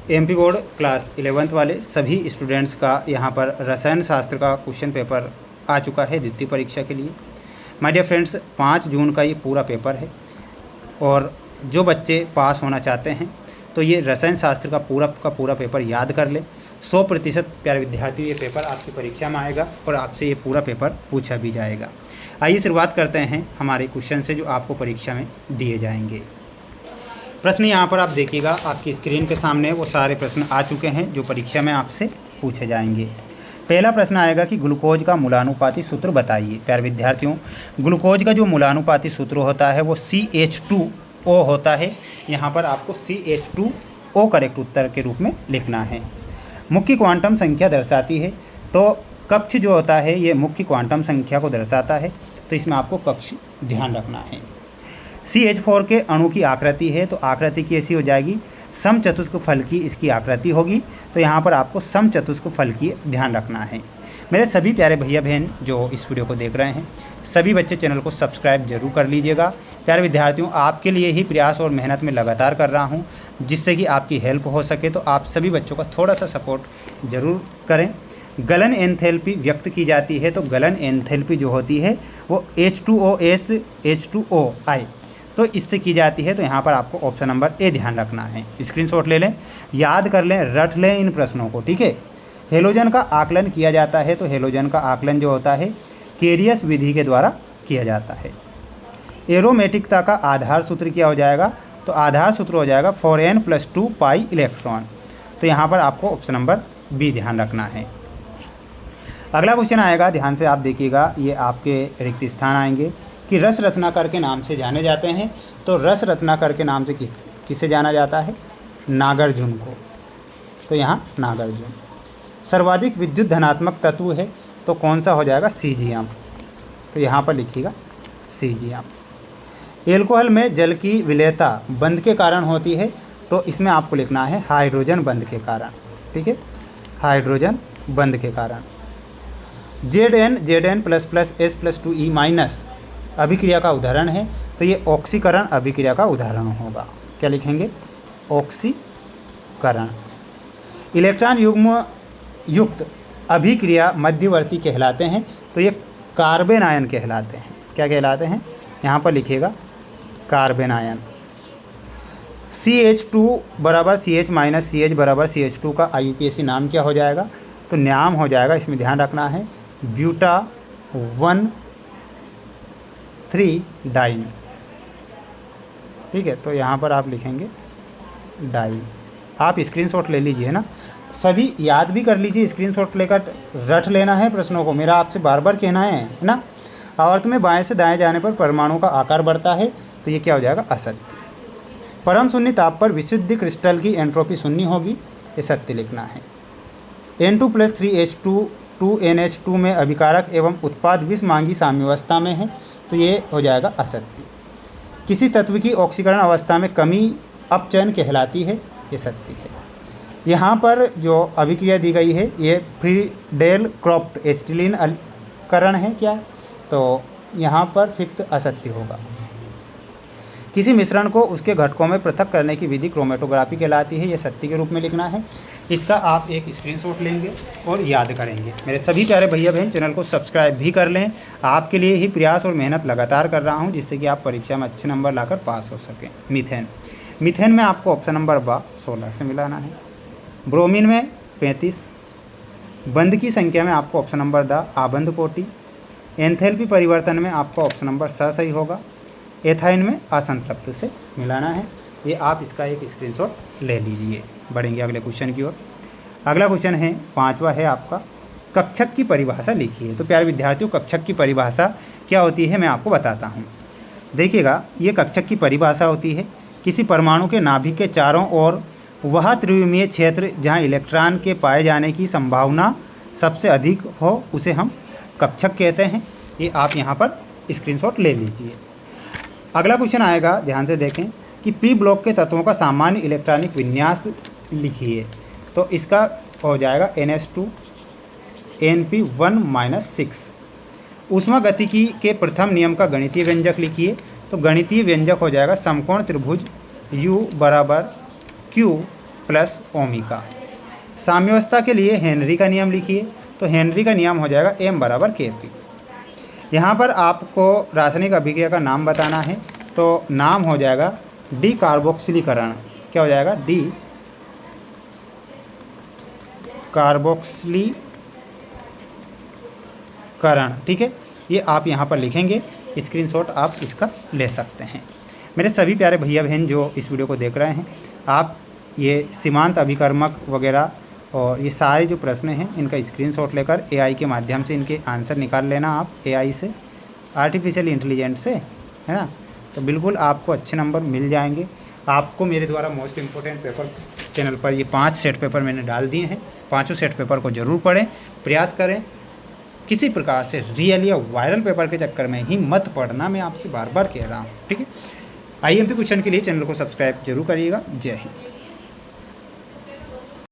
MP board class 11th वाले सभी students का यहाँ पर रसायन शास्त्र का क्वेश्चन पेपर आ चुका है द्वितीय परीक्षा के लिए। माय डियर फ्रेंड्स, 5 जून का ये पूरा पेपर है और जो बच्चे पास होना चाहते हैं तो ये रसायन शास्त्र का पूरा पेपर याद कर लें। 100% प्यारे विद्यार्थियों, ये पेपर आपकी परीक्षा में आएगा और आपसे ये पूरा पेपर पूछा भी जाएगा। आइए शुरुआत करते हैं हमारे क्वेश्चन से जो आपको परीक्षा में दिए जाएंगे। प्रश्न यहाँ पर आप देखिएगा, आपकी स्क्रीन के सामने वो सारे प्रश्न आ चुके हैं जो परीक्षा में आपसे पूछे जाएंगे। पहला प्रश्न आएगा कि ग्लूकोज का मूलानुपाती सूत्र बताइए। प्यारे विद्यार्थियों, ग्लूकोज का जो मूलानुपाती सूत्र होता है वो CH2O होता है। यहाँ पर आपको CH2O करेक्ट उत्तर के रूप में लिखना है। मुख्य क्वांटम संख्या दर्शाती है, तो कक्ष जो होता है ये मुख्य क्वांटम संख्या को दर्शाता है, तो इसमें आपको कक्ष ध्यान रखना है। CH4 के अणु की आकृति है, तो आकृति कैसी हो जाएगी, समचतुष्क फल की इसकी आकृति होगी, तो यहाँ पर आपको समचतुष्क फल की ध्यान रखना है। मेरे सभी प्यारे भैया बहन जो इस वीडियो को देख रहे हैं, सभी बच्चे चैनल को सब्सक्राइब जरूर कर लीजिएगा। प्यारे विद्यार्थियों, आपके लिए ही प्रयास और मेहनत में लगातार कर रहा हूँ, जिससे कि आपकी हेल्प हो सके, तो आप सभी बच्चों का थोड़ा सा सपोर्ट ज़रूर करें। गलन एंथैल्पी व्यक्त की जाती है, तो गलन एंथैल्पी जो होती है वो H2OS H2OI तो इससे की जाती है, तो यहाँ पर आपको ऑप्शन नंबर ए ध्यान रखना है। स्क्रीनशॉट ले लें, याद कर लें, रट लें इन प्रश्नों को, ठीक है। हेलोजन का आकलन किया जाता है, तो हेलोजन का आकलन जो होता है केरियस विधि के द्वारा किया जाता है। एरोमेटिकता का आधार सूत्र क्या हो जाएगा, तो आधार सूत्र हो जाएगा 4n+2 पाई इलेक्ट्रॉन, तो यहाँ पर आपको ऑप्शन नंबर बी ध्यान रखना है। अगला क्वेश्चन आएगा, ध्यान से आप देखिएगा, ये आपके रिक्त स्थान आएंगे कि रस रत्नाकर के नाम से जाने जाते हैं, तो रस रत्नाकर के नाम से किसे जाना जाता है, नागार्जुन को, तो यहाँ नागार्जुन। सर्वाधिक विद्युत धनात्मक तत्व है, तो कौन सा हो जाएगा, सीजियम, तो यहाँ पर लिखिएगा सीजियम। एल्कोहल में जल की विलेयता बंध के कारण होती है, तो इसमें आपको लिखना है हाइड्रोजन बंध के कारण, ठीक है, हाइड्रोजन बंध के कारण। Zn++S+2E- अभिक्रिया का उदाहरण है, तो ये ऑक्सीकरण अभिक्रिया का उदाहरण होगा। क्या लिखेंगे, ऑक्सीकरण। इलेक्ट्रॉन युग्म युक्त अभिक्रिया मध्यवर्ती कहलाते हैं, तो ये कार्बन आयन कहलाते हैं। क्या कहलाते हैं, यहाँ पर लिखिएगा कार्बन आयन। CH2 बराबर CH माइनस CH बराबर CH2 का IUPAC नाम क्या हो जाएगा, तो नाम हो जाएगा, इसमें ध्यान रखना है, ब्यूटा 1,3 डाइन, ठीक है, तो यहाँ पर आप लिखेंगे डाइन। आप स्क्रीनशॉट ले लीजिए ना, सभी याद भी कर लीजिए, स्क्रीनशॉट लेकर रट लेना है प्रश्नों को, मेरा आपसे बार बार कहना है ना। आवर्त में बाएं से दाएं जाने पर परमाणु का आकार बढ़ता है, तो ये क्या हो जाएगा, असत्य। परम शून्य ताप पर विशुद्ध क्रिस्टल की एंट्रोपी शून्य होगी, ये सत्य लिखना है। N2+3H2 2NH2 में अभिकारक एवं उत्पाद विषमांगी साम्यावस्था में है, तो ये हो जाएगा असत्य। किसी तत्व की ऑक्सीकरण अवस्था में कमी अपचयन कहलाती है, ये सत्य है। यहाँ पर जो अभिक्रिया दी गई है ये फ्रीडेल क्रॉफ्ट एसिटिलीन करण है क्या, तो यहाँ पर 5th असत्य होगा। किसी मिश्रण को उसके घटकों में पृथक करने की विधि क्रोमेटोग्राफी कहलाती है, ये सत्य के रूप में लिखना है। इसका आप एक स्क्रीनशॉट लेंगे और याद करेंगे। मेरे सभी प्यारे भैया बहन चैनल को सब्सक्राइब भी कर लें, आपके लिए ही प्रयास और मेहनत लगातार कर रहा हूं, जिससे कि आप परीक्षा में अच्छे नंबर लाकर पास हो सकें। मीथेन में आपको ऑप्शन नंबर 16 से मिलाना है। ब्रोमीन में 35। बंध की संख्या में आपको ऑप्शन नंबर आबंध कोटि। एंथैल्पी परिवर्तन में आपको ऑप्शन नंबर सही होगा। एथाइन में असंतृप्त से मिलाना है। ये आप इसका एक स्क्रीनशॉट ले लीजिए। बढ़ेंगे अगले क्वेश्चन की ओर। अगला क्वेश्चन है 5वां है आपका, कक्षक की परिभाषा लिखिए। तो प्यारे विद्यार्थियों, कक्षक की परिभाषा क्या होती है मैं आपको बताता हूँ। देखिएगा, ये कक्षक की परिभाषा होती है किसी परमाणु के नाभिक के चारों ओर वह त्रिविमीय क्षेत्र जहाँ इलेक्ट्रॉन के पाए जाने की संभावना सबसे अधिक हो, उसे हम कक्षक कहते हैं। ये आप यहाँ पर स्क्रीनशॉट ले लीजिए। अगला क्वेश्चन आएगा, ध्यान से देखें कि पी ब्लॉक के तत्वों का सामान्य इलेक्ट्रॉनिक विन्यास लिखिए। तो इसका हो जाएगा NH2 Np1-6। ऊष्मागतिकी के प्रथम नियम का गणितीय व्यंजक लिखिए। तो गणितीय व्यंजक हो जाएगा समकोण त्रिभुज U = Q प्लस ओमिका। साम्यावस्था के लिए हेनरी का नियम लिखिए, तो हेनरी का नियम हो जाएगा m बराबर Kp। यहाँ पर आपको रासायनिक अभिक्रिया का नाम बताना है, तो नाम हो जाएगा डी कार्बोक्सिलीकरण। क्या हो जाएगा? डी कार्बोक्सिलीकरण। ठीक है, ये आप यहाँ पर लिखेंगे, स्क्रीनशॉट आप इसका ले सकते हैं। मेरे सभी प्यारे भैया बहन जो इस वीडियो को देख रहे हैं, आप ये सीमांत अभिकर्मक वगैरह और ये सारे जो प्रश्न हैं इनका स्क्रीनशॉट लेकर एआई के माध्यम से इनके आंसर निकाल लेना आप एआई से, आर्टिफिशियल इंटेलिजेंस से, है ना। तो बिल्कुल आपको अच्छे नंबर मिल जाएंगे। आपको मेरे द्वारा मोस्ट इम्पोर्टेंट पेपर चैनल पर ये 5 सेट पेपर मैंने डाल दिए हैं। पाँचों सेट पेपर को ज़रूर पढ़ें, प्रयास करें। किसी प्रकार से रियल या वायरल पेपर के चक्कर में ही मत पढ़ना, मैं आपसे बार बार कह रहा हूँ। ठीक है, आईएमपी क्वेश्चन के लिए चैनल को सब्सक्राइब जरूर करिएगा। जय हिंद।